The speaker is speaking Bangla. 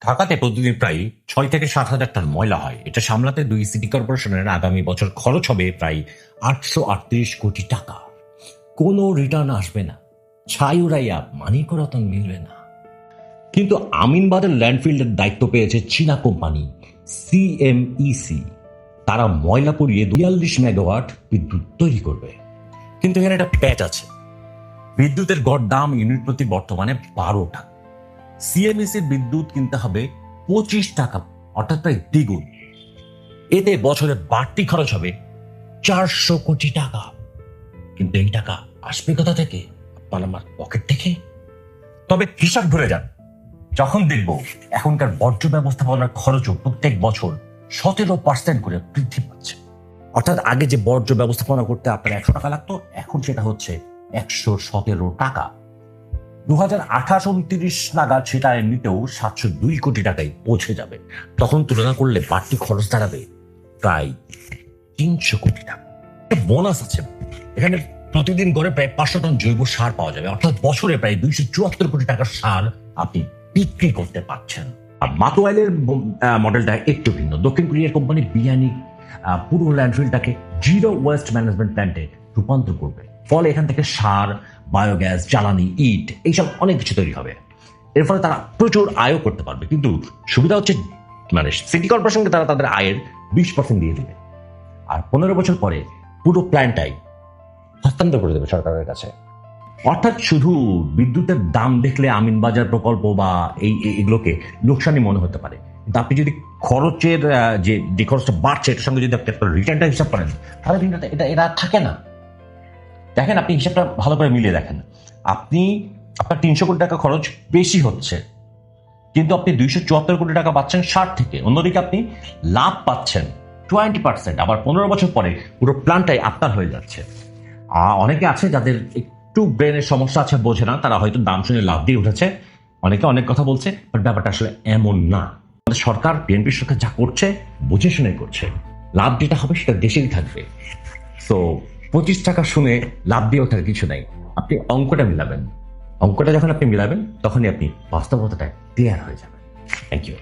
ঢাকাতে প্রতিদিন প্রায় 6 থেকে 7 হাজার টন ময়লা হয়। এটা সামলাতে দুই সিটি কর্পোরেশনের আগামী বছর খরচ হবে প্রায় 838 কোটি টাকা। কোনো রিটার্ন আসবে না, ছাই উড়াইয়া মানিক রতন মিলবে না। কিন্তু আমিনবাদের ল্যান্ডফিল্ডের দায়িত্ব পেয়েছে চীনা কোম্পানি সিএমইসি। তারা ময়লা পুড়িয়ে 42 মেগাওয়াট বিদ্যুৎ তৈরি করবে। কিন্তু এখানে একটা প্যাচ আছে, বিদ্যুতের গড় দাম ইউনিট প্রতি বর্তমানে 12 টাকা। সিএমইসির বিদ্যুৎ কিনতে হবে 25 টাকা, অর্থাৎ প্রায় দ্বিগুণ। এতে বছরে বাড়তি খরচ হবে 400 কোটি টাকা। কিন্তু এই টাকা আসবে কোথা থেকে? আপনার আমার পকেট থেকে। তবে হিসাব ভুলে যান, যখন দেখব এখনকার বর্জ্য ব্যবস্থাপনার খরচও প্রত্যেক বছর 17% করে বৃদ্ধি পাচ্ছে। অর্থাৎ আগে যে বর্জ্য ব্যবস্থাপনা করতে আপনার 100 টাকা লাগতো, এখন সেটা হচ্ছে 117 টাকা। 2028-29 নাগাদ সেটা এমনিতেও 702 কোটি টাকায় পৌঁছে যাবে। তখন তুলনা করলে বাড়তি খরচ দাঁড়াবে প্রায় 300 কোটি টাকা। বোনাস আছে এখানে, প্রতিদিন গড়ে প্রায় 500 টন জৈব সার পাওয়া যাবে, অর্থাৎ বছরে প্রায় 274 কোটি টাকার সার আপনি বিক্রি করতে পারছেন। আর মাতুয়াইলের মডেলটা একটু ভিন্ন। দক্ষিণ কোরিয়ার কোম্পানি বিয়ানিক পুরো ল্যান্ডফিলটাকে জিরো ওয়েস্ট ম্যানেজমেন্ট প্ল্যান্টে রূপান্তর করবে। ফলে এখান থেকে সার, বায়োগ্যাস, জ্বালানি, ইট এইসব অনেক কিছু তৈরি হবে। এর ফলে তারা প্রচুর আয়ও করতে পারবে। কিন্তু সুবিধা হচ্ছে সিটি কর্পোরেশনকে তারা তাদের আয়ের 20% দিয়ে দেবে, আর 15 বছর পরে পুরো প্ল্যান্টটাই হস্তান্তর করে দেবে সরকারের কাছে। অর্থাৎ শুধু বিদ্যুতের দাম দেখলে আমিনবাজার প্রকল্প বা এগুলোকে লোকসানি মনে হতে পারে, কিন্তু আপনি যদি খরচের যে খরচটা বাড়ছে এটার সঙ্গে যদি আপনি আপনার রিটার্নটা হিসাব করেন, তাহলে কিন্তু এটা থাকে না। দেখেন, আপনি হিসাবটা ভালো করে মিলিয়ে দেখেন। আপনার 300 কোটি টাকা খরচ বেশি হচ্ছে, কিন্তু আপনি 274 কোটি টাকা পাচ্ছেন সার থেকে। অন্যদিকে আপনি লাভ পাচ্ছেন 20%। আবার 15 বছর পরে পুরো প্ল্যান্টটাই আপনার হয়ে যাচ্ছে। অনেকে আছে যাদের একটু ব্রেনের সমস্যা আছে, বোঝে না, তারা হয়তো দাম শুনে লাভ দিয়ে উঠেছে। অনেকে অনেক কথা বলছে, বাট ব্যাপারটা আসলে এমন না। আমাদের সরকার, বিএনপি সরকার যা করছে বুঝে শুনে করছে। লাভ যেটা হবে সেটা দেশেই থাকবে। তো 25 টাকা শুনে লাভ দিয়ে ওঠার কিছু নাই। আপনি অঙ্কটা মিলাবেন, অঙ্কটা যখন আপনি মিলাবেন তখনই আপনি বাস্তবতাটা ক্লিয়ার হয়ে যাবেন। Thank you.